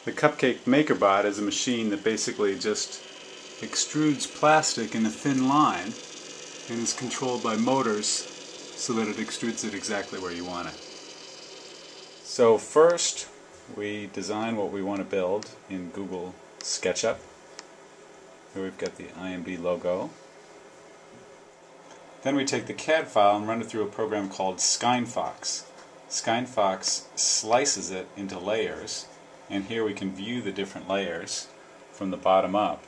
The Cupcake Makerbot is a machine that basically just extrudes plastic in a thin line and is controlled by motors so that it extrudes it exactly where you want it. So first we design what we want to build in Google SketchUp. Here we've got the IMD logo. Then we take the CAD file and run it through a program called SkineFox. SkineFox slices it into layers, and here we can view the different layers from the bottom up.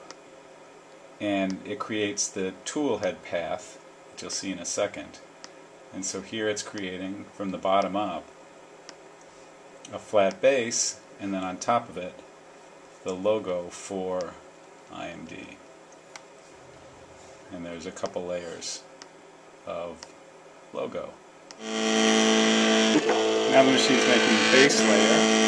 And it creates the tool head path, which you'll see in a second. And so here it's creating, from the bottom up, a flat base, and then on top of it, the logo for IMD. And there's a couple layers of logo. Now the machine's making the base layer.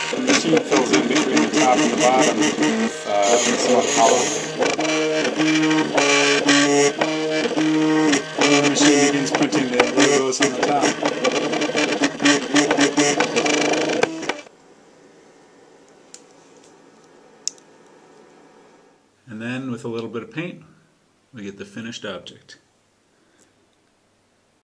The machine fills in between the top and the bottom with some hollow. And then the machine begins printing the logos on the top. And then with a little bit of paint, we get the finished object.